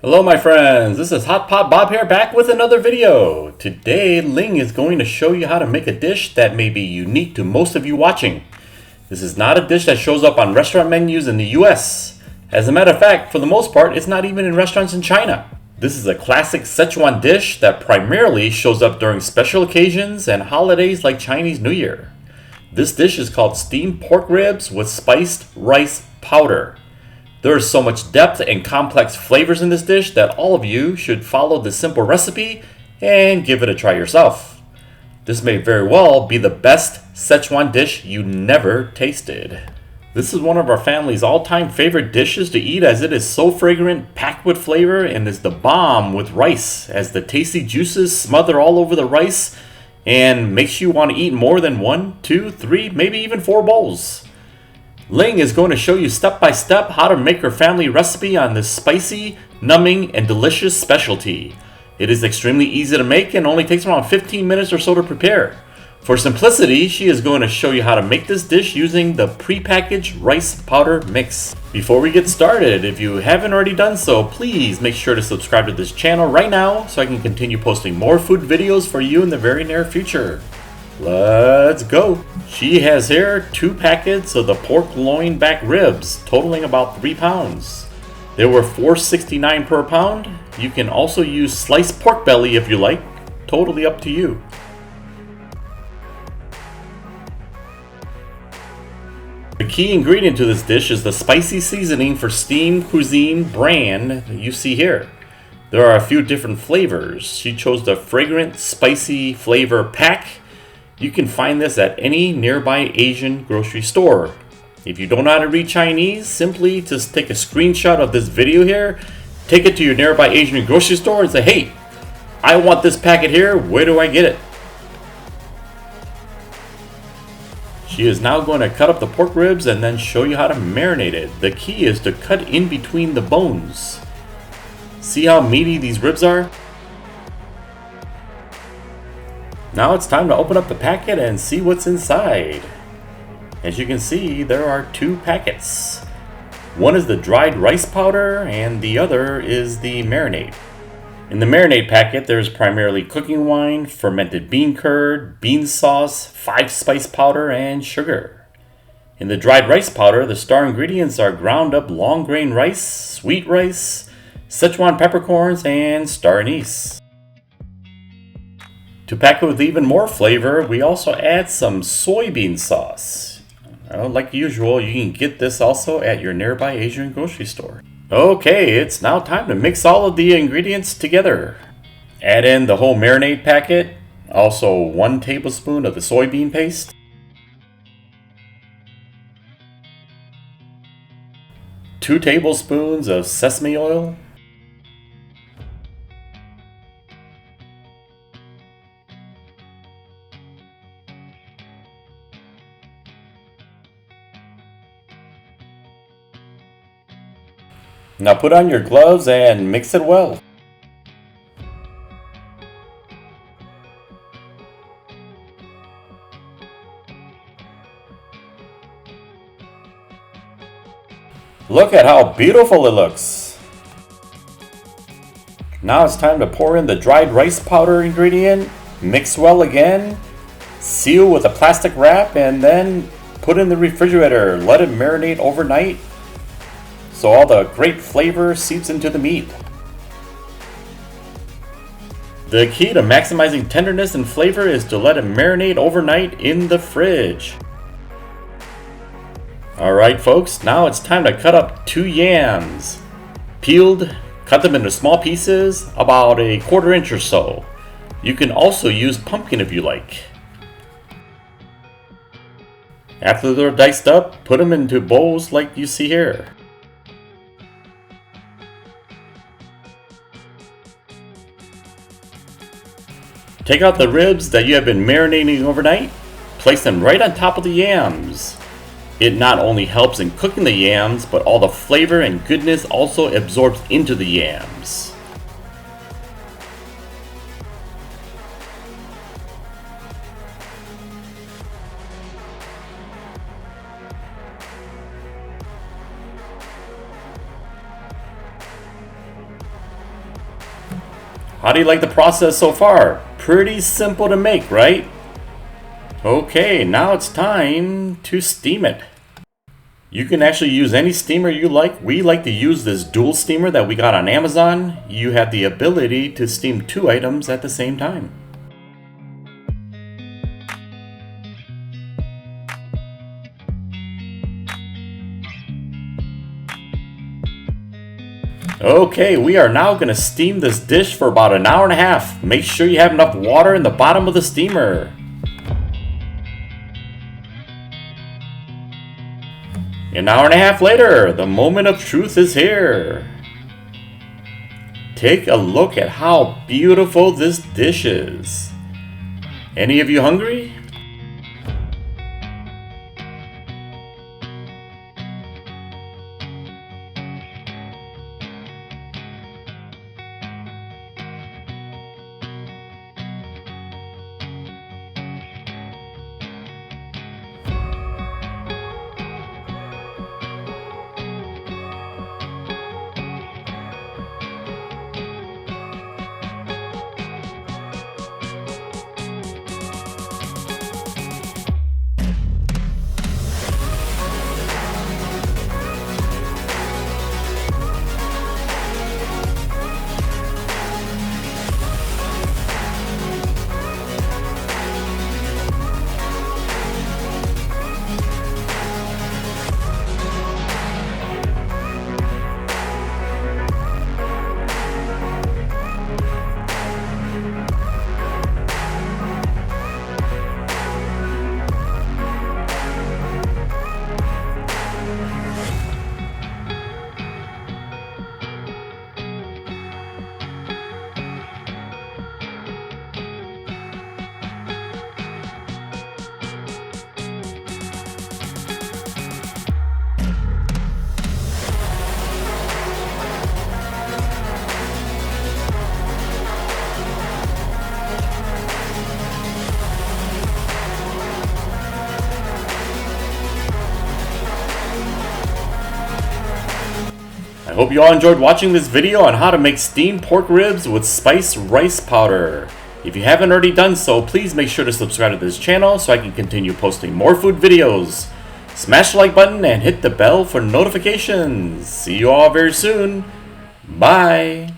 Hello my friends, this is Hot Pot Bob here back with another video. Today Ling is going to show you how to make a dish that may be unique to most of you watching. This is not a dish that shows up on restaurant menus in the US. As a matter of fact, for the most part, it's not even in restaurants in China. This is a classic Sichuan dish that primarily shows up during special occasions and holidays like Chinese New Year. This dish is called steamed pork ribs with spiced rice powder. There is so much depth and complex flavors in this dish that all of you should follow this simple recipe and give it a try yourself. This may very well be the best Sichuan dish you never tasted. This is one of our family's all-time favorite dishes to eat as it is so fragrant, packed with flavor, and is the bomb with rice as the tasty juices smother all over the rice and makes you want to eat more than 1, 2, 3, maybe even 4 bowls. Ling is going to show you step by step how to make her family recipe on this spicy, numbing, and delicious specialty. It is extremely easy to make and only takes around 15 minutes or so to prepare. For simplicity, she is going to show you how to make this dish using the prepackaged rice powder mix. Before we get started, if you haven't already done so, please make sure to subscribe to this channel right now so I can continue posting more food videos for you in the very near future. Let's go! She has here 2 packets of the pork loin back ribs, totaling about 3 pounds. They were $4.69 per pound. You can also use sliced pork belly if you like, totally up to you. The key ingredient to this dish is the spicy seasoning for Steamed Cuisine brand that you see here. There are a few different flavors. She chose the Fragrant Spicy Flavor pack. You can find this at any nearby Asian grocery store. If you don't know how to read Chinese, simply just take a screenshot of this video here, take it to your nearby Asian grocery store and say, hey, I want this packet here, where do I get it? She is now going to cut up the pork ribs and then show you how to marinate it. The key is to cut in between the bones. See how meaty these ribs are? Now it's time to open up the packet and see what's inside. As you can see, there are 2 packets. One is the dried rice powder and the other is the marinade. In the marinade packet, there's primarily cooking wine, fermented bean curd, bean sauce, 5 spice powder, and sugar. In the dried rice powder, the star ingredients are ground up long grain rice, sweet rice, Sichuan peppercorns, and star anise. To pack it with even more flavor, we also add some soybean sauce. Like usual, you can get this also at your nearby Asian grocery store. Okay, it's now time to mix all of the ingredients together. Add in the whole marinade packet, also 1 tablespoon of the soybean paste, 2 tablespoons of sesame oil, now put on your gloves and mix it well. Look at how beautiful it looks. Now it's time to pour in the dried rice powder ingredient, mix well again, seal with a plastic wrap, and then put in the refrigerator. Let it marinate overnight so all the great flavor seeps into the meat. The key to maximizing tenderness and flavor is to let it marinate overnight in the fridge. Alright folks, now it's time to cut up 2 yams. Peeled, cut them into small pieces, about a 1/4 inch or so. You can also use pumpkin if you like. After they're diced up, put them into bowls like you see here. Take out the ribs that you have been marinating overnight, place them right on top of the yams. It not only helps in cooking the yams, but all the flavor and goodness also absorbs into the yams. How do you like the process so far? Pretty simple to make, right? Okay, now it's time to steam it. You can actually use any steamer you like. We like to use this dual steamer that we got on Amazon. You have the ability to steam 2 items at the same time. Okay, we are now going to steam this dish for about an hour and a half. Make sure you have enough water in the bottom of the steamer. An hour and a half later, the moment of truth is here. Take a look at how beautiful this dish is. Any of you hungry? I hope you all enjoyed watching this video on how to make steamed pork ribs with spiced rice powder. If you haven't already done so, please make sure to subscribe to this channel so I can continue posting more food videos. Smash the like button and hit the bell for notifications. See you all very soon. Bye.